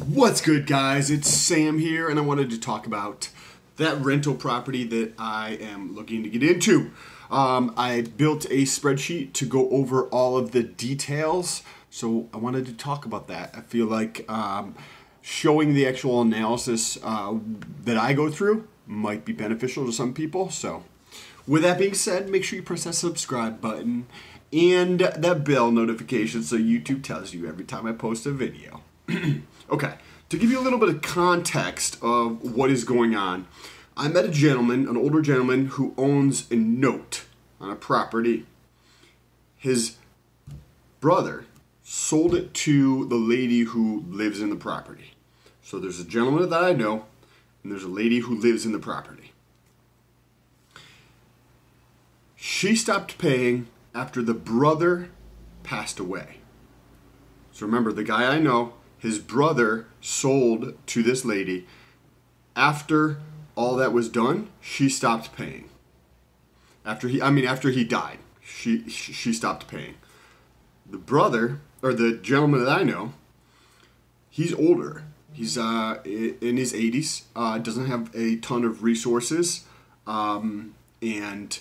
What's good, guys? It's Sam here, and I wanted to talk about that rental property that I am looking to get into. I built a spreadsheet to go over all of the details, so I wanted to talk about that. I feel like showing the actual analysis that I go through might be beneficial to some people. So with that being said, make sure you press that subscribe button and that bell notification so YouTube tells you every time I post a video. Okay, to give you a little bit of context of what is going on, I met a gentleman, an older gentleman, who owns a note on a property. His brother sold it to the lady who lives in the property. So there's a gentleman that I know, and there's a lady who lives in the property. She stopped paying after the brother passed away. So remember, the guy I know, his brother sold to this lady. After all that was done, she stopped paying. After he died, she stopped paying. The brother, or the gentleman that I know, he's older. He's in his 80s, doesn't have a ton of resources, and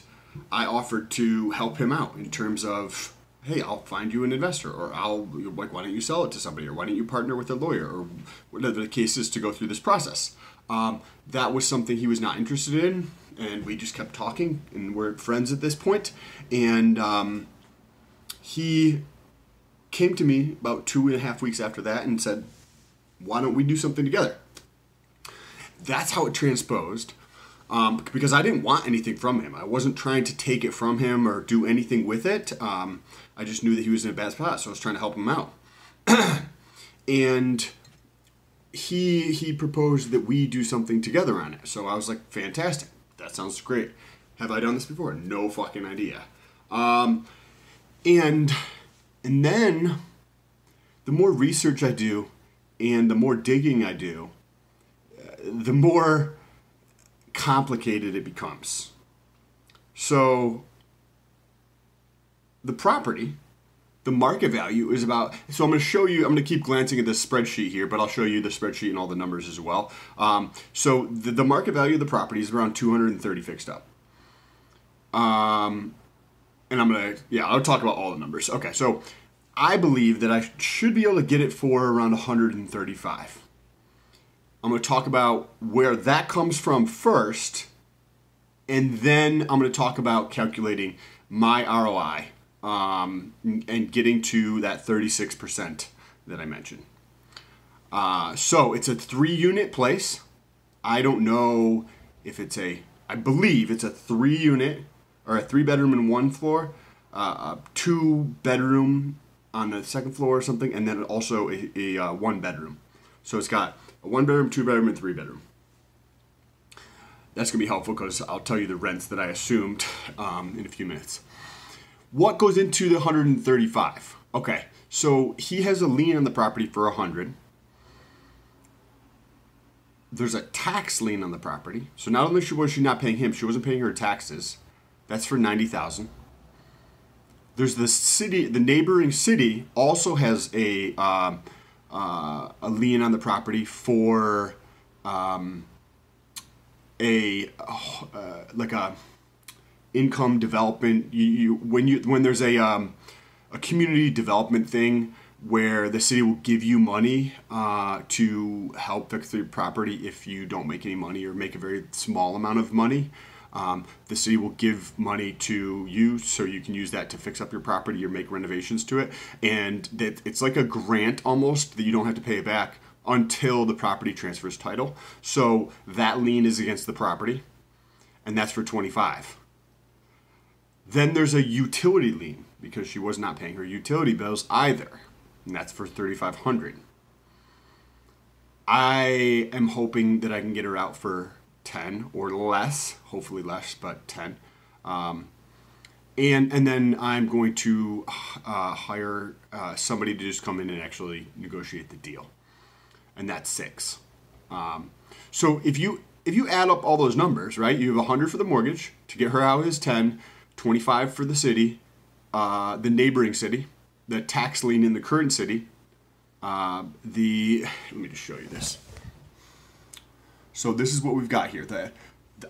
I offered to help him out in terms of, hey, I'll find you an investor, or why don't you sell it to somebody, or why don't you partner with a lawyer, or whatever the case is to go through this process. That was something he was not interested in, and we just kept talking, and we're friends at this point. And he came to me about 2.5 weeks after that and said, why don't we do something together? That's how it transposed. Because I didn't want anything from him. I wasn't trying to take it from him or do anything with it. I just knew that he was in a bad spot, so I was trying to help him out. And he proposed that we do something together on it. So I was like, fantastic. That sounds great. Have I done this before? No fucking idea. And then the more research I do and the more digging I do, the more complicated it becomes. So the property, the market value is about, so I'm going to show you, I'm going to keep glancing at this spreadsheet here, but I'll show you the spreadsheet and all the numbers as well. So the market value of the property is around 230 fixed up. And I'm going to, I'll talk about all the numbers. Okay, so I believe that I should be able to get it for around 135. I'm going to talk about where that comes from first, and then I'm going to talk about calculating my ROI and getting to that 36% that I mentioned. So it's a 3-unit place. I don't know if it's I believe it's a 3-unit or a 3-bedroom and 1 floor, 2-bedroom on the 2nd floor or something, and then also a 1-bedroom. So it's got a 1-bedroom, 2-bedroom, and 3-bedroom. That's going to be helpful because I'll tell you the rents that I assumed in a few minutes. What goes into the 135? Okay, so he has a lien on the property for 100. There's a tax lien on the property. So not only was she not paying him, she wasn't paying her taxes. That's for $90,000. There's the city, the neighboring city also has a lien on the property for like a income development. When there's a community development thing where the city will give you money to help fix the property if you don't make any money or make a very small amount of money. The city will give money to you so you can use that to fix up your property or make renovations to it. And that it's like a grant almost that you don't have to pay it back until the property transfers title. So that lien is against the property, and that's for 25. Then there's a utility lien because she was not paying her utility bills either, and that's for 3,500. I am hoping that I can get her out for 10 or less, hopefully less, but 10. And then I'm going to hire somebody to just come in and actually negotiate the deal, and that's 6. So if you add up all those numbers, right, you have 100 for the mortgage to get her out is 10, 25 for the city, the neighboring city, the tax lien in the current city, Let me just show you this. So this is what we've got here.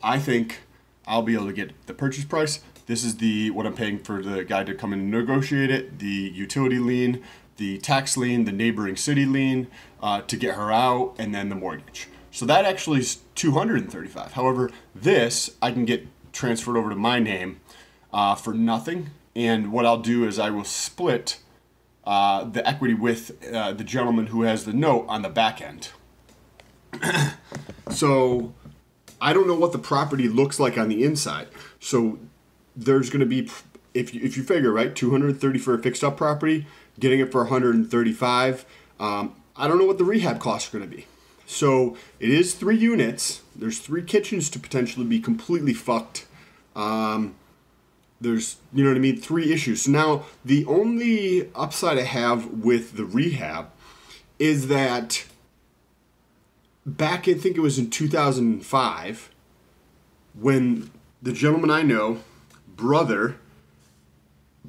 I think I'll be able to get the purchase price. This is what I'm paying for the guy to come in and negotiate it, the utility lien, the tax lien, the neighboring city lien to get her out, and then the mortgage. So that actually is $235. However, this I can get transferred over to my name for nothing. And what I'll do is I will split the equity with the gentleman who has the note on the back end. So I don't know what the property looks like on the inside. So there's going to be, if you figure, right, $230 for a fixed up property, getting it for $135. I don't know what the rehab costs are going to be. So it is 3 units. There's 3 kitchens to potentially be completely fucked. There's, you know what I mean, 3 issues. So now the only upside I have with the rehab is that back, I think it was in 2005, when the gentleman I know, brother,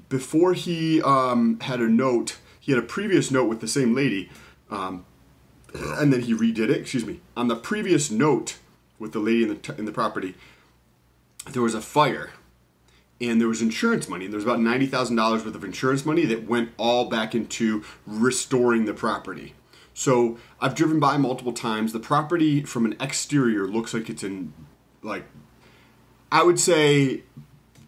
before he had a note, he had a previous note with the same lady, and then he redid it, excuse me. On the previous note with the lady in the property, there was a fire, and there was insurance money, and there was about $90,000 worth of insurance money that went all back into restoring the property. So I've driven by multiple times. The property from an exterior looks like it's in, like, I would say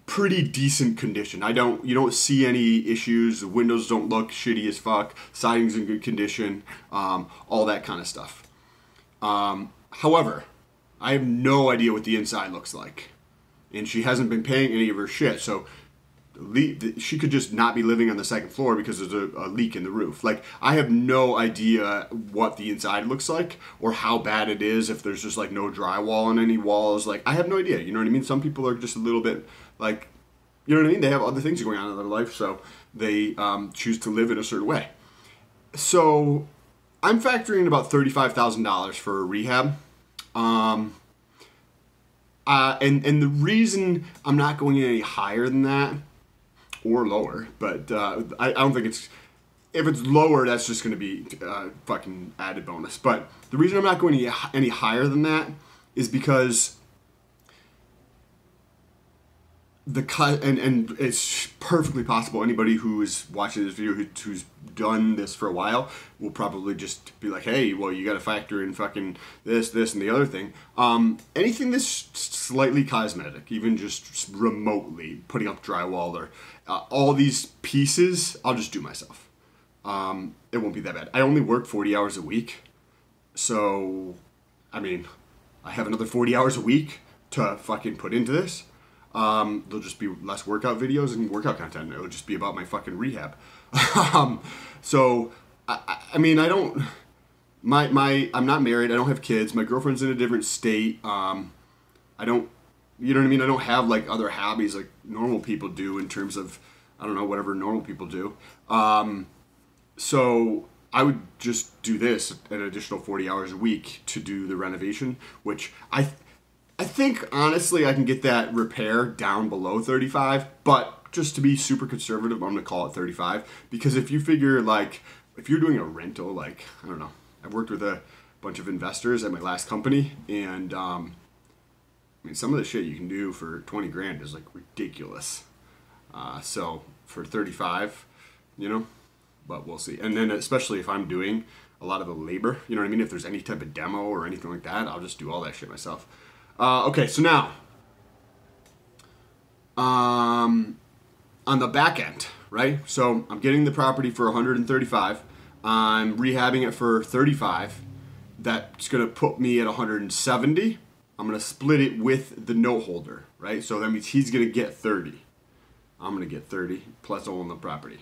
pretty decent condition. You don't see any issues. The windows don't look shitty as fuck. Siding's in good condition. All that kind of stuff. However, I have no idea what the inside looks like. And she hasn't been paying any of her shit. So she could just not be living on the second floor because there's a leak in the roof. Like, I have no idea what the inside looks like or how bad it is, if there's just like no drywall on any walls. Like, I have no idea. You know what I mean? Some people are just a little bit like, you know what I mean? They have other things going on in their life, so they choose to live in a certain way. So I'm factoring about $35,000 for a rehab. And the reason I'm not going any higher than that, or lower, but I don't think if it's lower, that's just going to be fucking added bonus. But the reason I'm not going any higher than that is because and it's perfectly possible anybody who is watching this video who's done this for a while will probably just be like, hey, well, you got to factor in fucking this, and the other thing. Anything that's slightly cosmetic, even just remotely putting up drywall or all these pieces, I'll just do myself. It won't be that bad. I only work 40 hours a week. So, I mean, I have another 40 hours a week to fucking put into this. There'll just be less workout videos and workout content. It'll just be about my fucking rehab. So, I mean, I'm not married. I don't have kids. My girlfriend's in a different state. I don't, you know what I mean? I don't have like other hobbies like normal people do in terms of, I don't know, whatever normal people do. So I would just do this an additional 40 hours a week to do the renovation, which I think, honestly, I can get that repair down below 35, but just to be super conservative, I'm going to call it 35, because if you figure, like, if you're doing a rental, like, I don't know, I've worked with a bunch of investors at my last company, and, I mean, some of the shit you can do for 20 grand is, like, ridiculous. So, for 35, you know, but we'll see. And then, especially if I'm doing a lot of the labor, you know what I mean, if there's any type of demo or anything like that, I'll just do all that shit myself. Okay, so now, on the back end, right? So I'm getting the property for 135. I'm rehabbing it for 35. That's going to put me at 170. I'm going to split it with the note holder, right? So that means he's going to get 30. I'm going to get 30 plus own the property.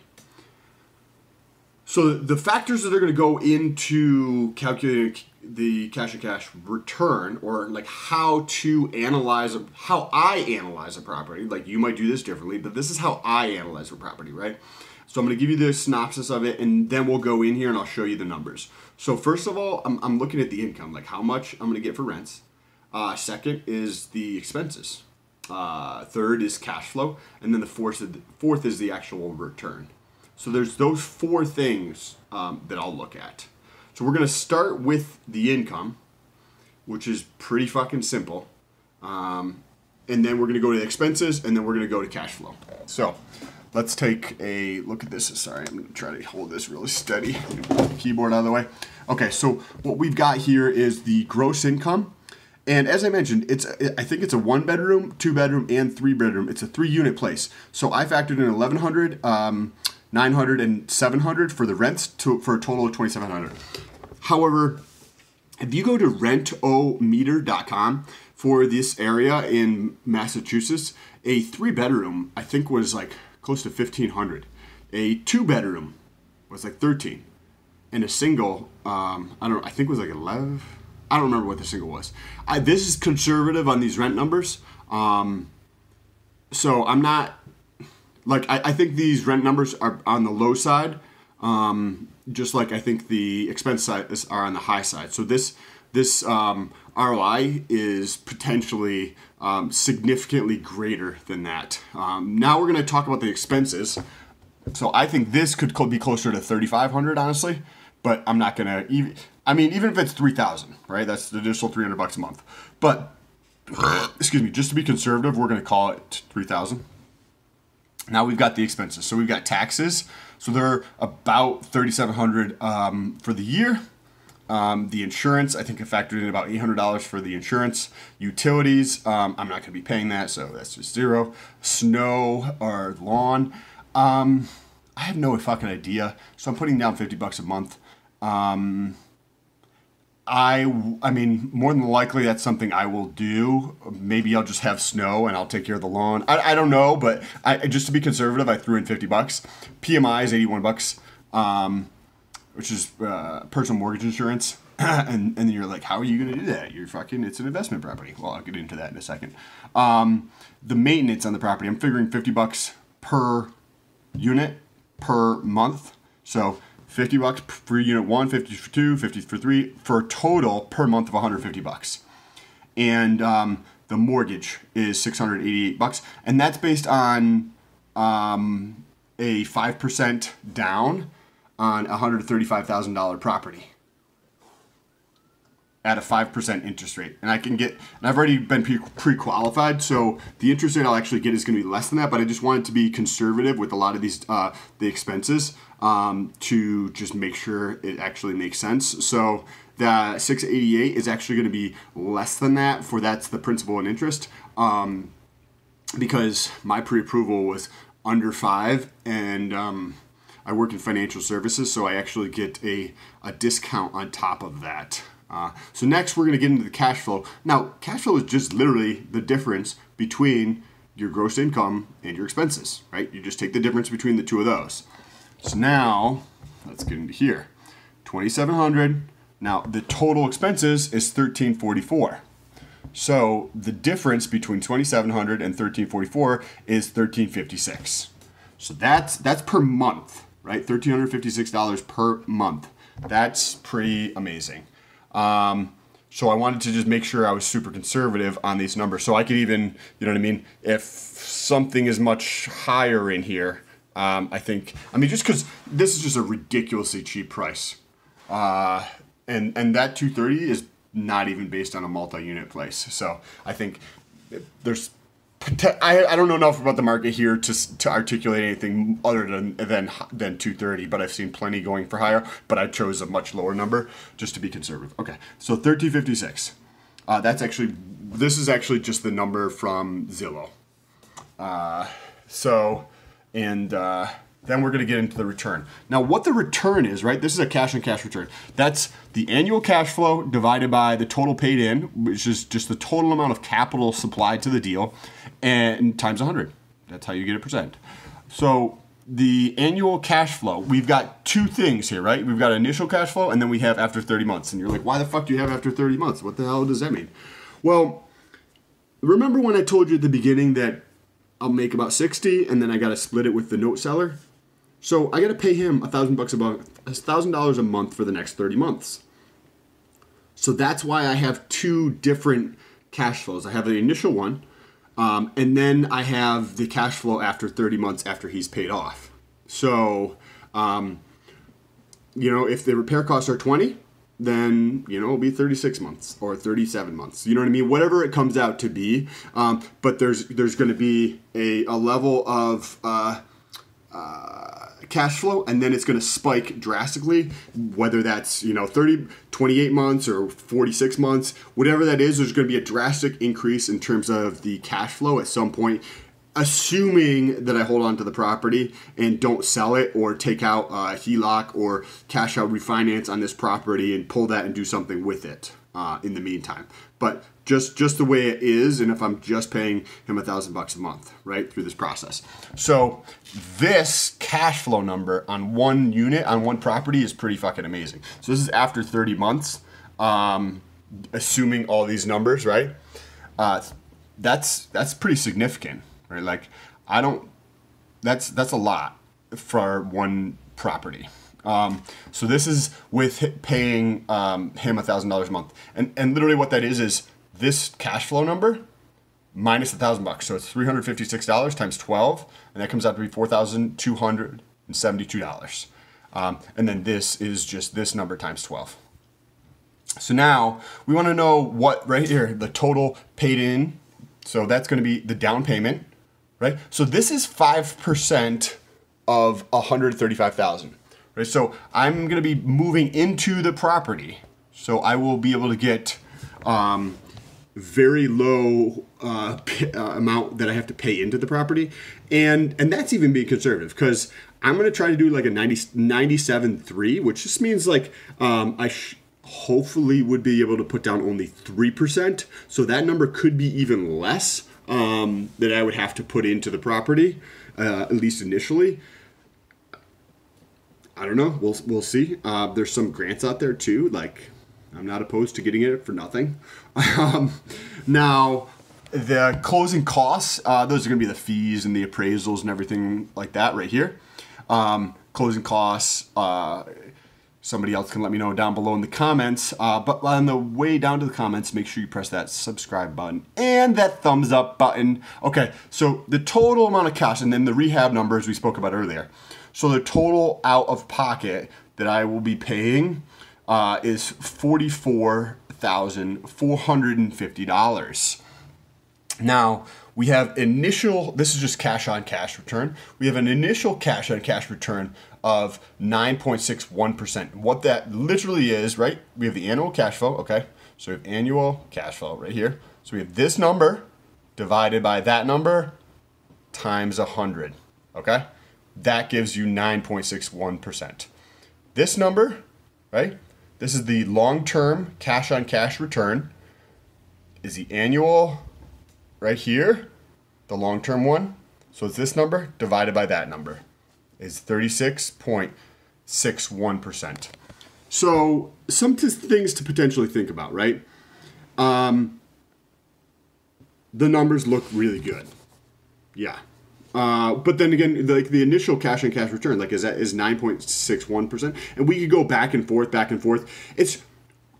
So the factors that are going to go into calculating the cash return, or like how I analyze a property, like you might do this differently, but this is how I analyze a property, right? So I'm going to give you the synopsis of it, and then we'll go in here and I'll show you the numbers. So first of all, I'm looking at the income, like how much I'm going to get for rents. Second is the expenses. Third is cash flow, and then the fourth is the actual return. So there's those four things that I'll look at. So we're going to start with the income, which is pretty fucking simple. And then we're going to go to the expenses, and then we're going to go to cash flow. So let's take a look at this. Sorry, I'm going to try to hold this really steady. Put the keyboard out of the way. Okay, so what we've got here is the gross income. And as I mentioned, I think it's a 1-bedroom, 2-bedroom, and 3-bedroom. It's a 3-unit place. So I factored in 1,100, 900, and 700 for the rents for a total of 2,700. However, if you go to rentometer.com for this area in Massachusetts, a 3-bedroom I think was like close to 1,500. A 2-bedroom was like 13, and a single I think it was like 11. I don't remember what the single was. This is conservative on these rent numbers. So I'm not, like, I think these rent numbers are on the low side, just like I think the expense side are on the high side. So this ROI is potentially significantly greater than that. Now we're going to talk about the expenses. So I think this could be closer to 3,500, honestly, but I'm not going to even. I mean, even if it's 3,000, right? That's the additional $300 a month. But excuse me, just to be conservative, we're going to call it 3,000. Now we've got the expenses. So we've got taxes. So they're about 3,700 for the year. The insurance, I think I factored in about $800 for the insurance. Utilities, I'm not going to be paying that, so that's just zero. Snow or lawn, I have no fucking idea. So I'm putting down $50 a month. I mean, more than likely that's something I will do. Maybe I'll just have snow and I'll take care of the lawn. I don't know, but just to be conservative, I threw in $50. PMI is $81, which is personal mortgage insurance. and then you're like, how are you going to do that? It's an investment property. Well, I'll get into that in a second. The maintenance on the property, I'm figuring $50 per unit per month. So $50 for unit 1, 50 for 2, 50 for 3, for a total per month of $150. And the mortgage is $688, and that's based on a 5% down on a $135,000 property at a 5% interest rate. And I've already been pre-qualified, so the interest rate I'll actually get is going to be less than that, but I just wanted to be conservative with a lot of these, the expenses, to just make sure it actually makes sense. So the 688 is actually going to be less than that, for that's the principal and interest, because my pre-approval was under 5, and I work in financial services, so I actually get a discount on top of that. So next we're going to get into the cash flow. Now, cash flow is just literally the difference between your gross income and your expenses, right? You just take the difference between the two of those. So now, let's get into here. 2,700. Now, the total expenses is 1,344. So the difference between 2,700 and 1,344 is 1,356. So that's per month, right? $1,356 per month. That's pretty amazing. So I wanted to just make sure I was super conservative on these numbers. So I could even, you know what I mean? If something is much higher in here, just because this is just a ridiculously cheap price. And that 230 is not even based on a multi-unit place. So I think there's, I don't know enough about the market here to articulate anything other than 230, but I've seen plenty going for higher, but I chose a much lower number just to be conservative. Okay, so 1,356. This is actually just the number from Zillow. Then we're going to get into the return. Now, what the return is, right? This is a cash-on-cash return. That's the annual cash flow divided by the total paid in, which is just the total amount of capital supplied to the deal, and times 100. That's how you get a percent. So the annual cash flow, we've got two things here, right? We've got initial cash flow, and then we have after 30 months. And you're like, why the fuck do you have after 30 months? What the hell does that mean? Well, remember when I told you at the beginning that I'll make about 60, and then I got to split it with the note seller? So I got to pay him $1,000 a month for the next 30 months. So that's why I have two different cash flows. I have the initial one, and then I have the cash flow after 30 months after he's paid off. So You know, if the repair costs are 20, then, you know, it'll be 36 months or 37 months. You know what I mean? Whatever it comes out to be. But there's going to be a level of cash flow, and then it's going to spike drastically, whether that's, you know, 28 months or 46 months, whatever that is, there's going to be a drastic increase in terms of the cash flow at some point, assuming that I hold on to the property and don't sell it or take out a HELOC or cash out refinance on this property and pull that and do something with it in the meantime. But just the way it is, and if I'm just paying him $1,000 a month, right, through this process. So this cash flow number on one unit, on one property is pretty fucking amazing. So this is after 30 months, assuming all these numbers, right? That's pretty significant. Right, like that's a lot for one property. So this is with paying him $1,000 a month, and literally what that is this cash flow number minus $1,000. So it's $356 times 12, and that comes out to be $4,272. And then this is just this number times 12. So now we want to know what right here the total paid in. So that's going to be the down payment. Right? So this is 5% of $135,000. Right? So I'm going to be moving into the property. So I will be able to get very low amount that I have to pay into the property. And that's even being conservative, because I'm going to try to do like a 97.3, which just means like I hopefully would be able to put down only 3%. So that number could be even less. That I would have to put into the property, at least initially. I don't know. We'll see. There's some grants out there too. Like, I'm not opposed to getting it for nothing. Now, the closing costs, those are going to be the fees and the appraisals and everything like that right here. Closing costs, somebody else can let me know down below in the comments. But on the way down to the comments, make sure you press that subscribe button and that thumbs up button. Okay, so the total amount of cash and then the rehab numbers we spoke about earlier. So the total out of pocket that I will be paying is $44,450. Now, we have initial, this is just cash on cash return. We have an initial cash on cash return of 9.61%. What that literally is, right? We have the annual cash flow, okay? So we have annual cash flow right here. So we have this number divided by that number times 100, okay? That gives you 9.61%. This number, right? This is the long-term cash on cash return, is the annual right here, the long-term one. So it's this number divided by that number is 36.61%. So some things to potentially think about, right? The numbers look really good. Yeah. But then again, like the initial cash on cash return, like is 9.61%. And we could go back and forth.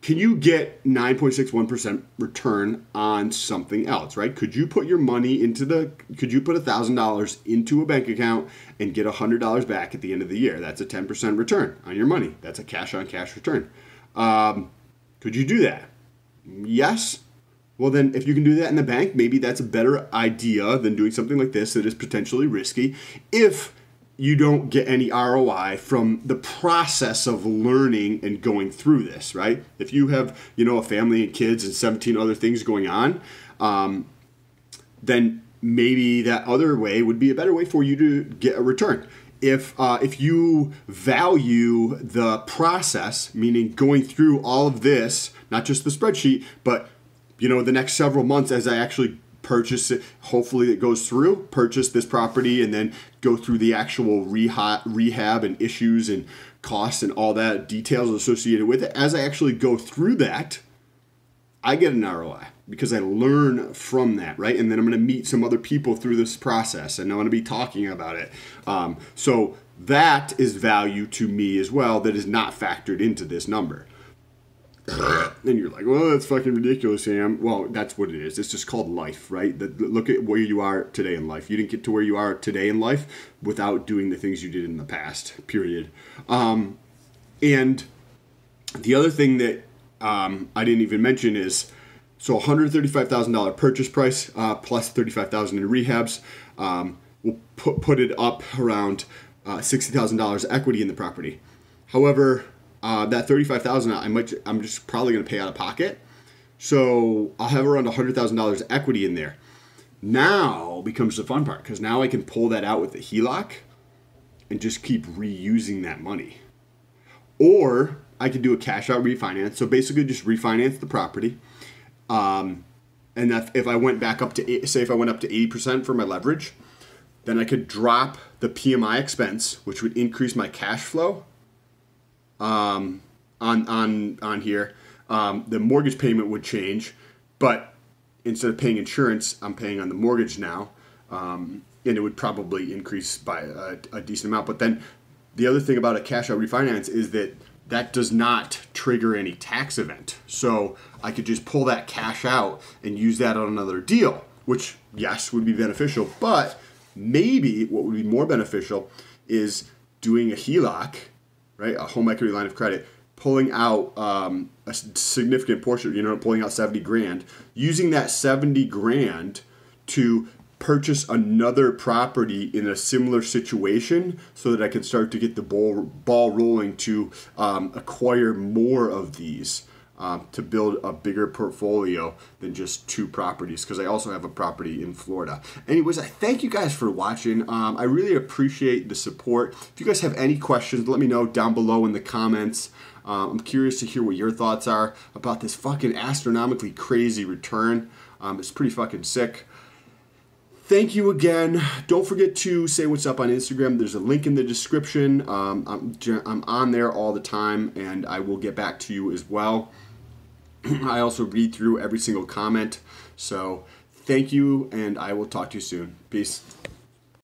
Can you get 9.61% return on something else, right? Could you put your money could you put $1,000 into a bank account and get $100 back at the end of the year? That's a 10% return on your money. That's a cash on cash return. Could you do that? Yes. Well, then if you can do that in the bank, maybe that's a better idea than doing something like this that is potentially risky. If you don't get any ROI from the process of learning and going through this, right? If you have, a family and kids and 17 other things going on, then maybe that other way would be a better way for you to get a return. If you value the process, meaning going through all of this, not just the spreadsheet, but the next several months as I actually purchase it, hopefully it goes through, purchase this property and then go through the actual rehab and issues and costs and all that details associated with it. As I actually go through that, I get an ROI because I learn from that, right? And then I'm going to meet some other people through this process and I'm going to be talking about it. So that is value to me as well that is not factored into this number. And you're like, well, that's fucking ridiculous, Sam. Well, that's what it is. It's just called life, right? Look at where you are today in life. You didn't get to where you are today in life without doing the things you did in the past, period. And the other thing that I didn't even mention is, so $135,000 purchase price plus $35,000 in rehabs will put it up around $60,000 equity in the property. However, that $35,000 I'm just probably going to pay out of pocket, so I'll have around $100,000 equity in there. Now becomes the fun part, because now I can pull that out with the HELOC and just keep reusing that money. Or I could do a cash out refinance. So basically just refinance the property. And if I went back up to, say if I went up to 80% for my leverage, then I could drop the PMI expense, which would increase my cash flow on here. The mortgage payment would change, but instead of paying insurance, I'm paying on the mortgage now. And it would probably increase by a decent amount. But then the other thing about a cash out refinance is that does not trigger any tax event. So I could just pull that cash out and use that on another deal, which, yes, would be beneficial. But maybe what would be more beneficial is doing a HELOC, right? A home equity line of credit, pulling out a significant portion, pulling out 70 grand, using that 70 grand to purchase another property in a similar situation so that I can start to get the ball rolling to acquire more of these to build a bigger portfolio than just 2 properties, because I also have a property in Florida. Anyways, I thank you guys for watching. I really appreciate the support. If you guys have any questions, let me know down below in the comments. I'm curious to hear what your thoughts are about this fucking astronomically crazy return. It's pretty fucking sick. Thank you again. Don't forget to say what's up on Instagram. There's a link in the description. I'm on there all the time, and I will get back to you as well. I also read through every single comment. So thank you, and I will talk to you soon. Peace.